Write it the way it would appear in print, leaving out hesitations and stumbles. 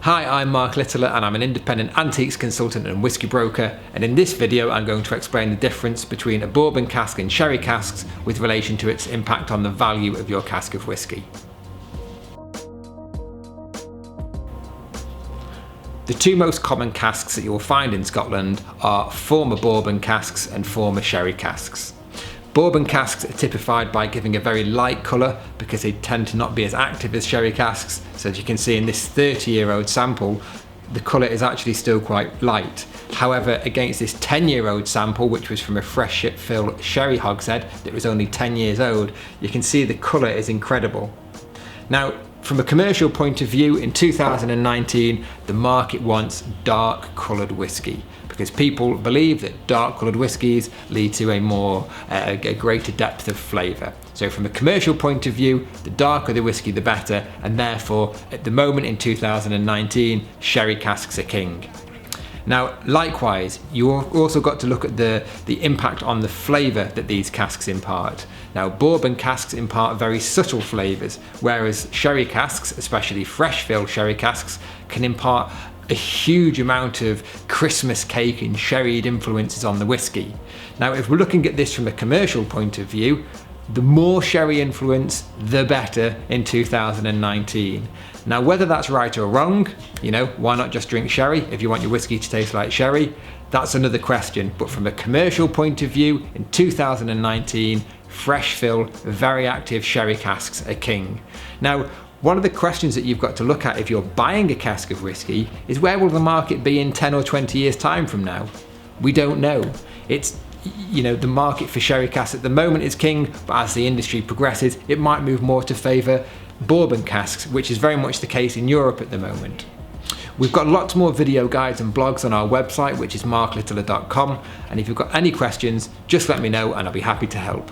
Hi, I'm Mark Littler and I'm an independent antiques consultant and whisky broker, and in this video I'm going to explain the difference between a bourbon cask and sherry casks with relation to its impact on the value of your cask of whisky. The two most common casks that you will find in Scotland are former bourbon casks and former sherry casks. Bourbon casks are typified by giving a very light colour because they tend to not be as active as sherry casks. So as you can see in this 30-year-old sample, the colour is actually still quite light. However, against this 10-year-old sample, which was from a fresh fill sherry hogshead that was only 10 years old, you can see the colour is incredible. Now, from a commercial point of view, in 2019, the market wants dark coloured whisky because people believe that dark coloured whiskies lead to a greater depth of flavour. So from a commercial point of view, the darker the whisky, the better, and therefore, at the moment in 2019, sherry casks are king. Now, likewise, you also got to look at the impact on the flavour that these casks impart. Now, bourbon casks impart very subtle flavours, whereas sherry casks, especially fresh fill sherry casks, can impart a huge amount of Christmas cake and sherried influences on the whisky. Now, if we're looking at this from a commercial point of view, the more sherry influence, the better in 2019. Now, whether that's right or wrong, why not just drink sherry if you want your whiskey to taste like sherry? That's another question. But from a commercial point of view, in 2019, fresh fill, very active sherry casks are king. Now, one of the questions that you've got to look at if you're buying a cask of whiskey is where will the market be in 10 or 20 years time from now? We don't know. The market for sherry casks at the moment is king, but as the industry progresses, it might move more to favour bourbon casks, which is very much the case in Europe at the moment. We've got lots more video guides and blogs on our website, which is marklittler.com, and if you've got any questions, just let me know and I'll be happy to help.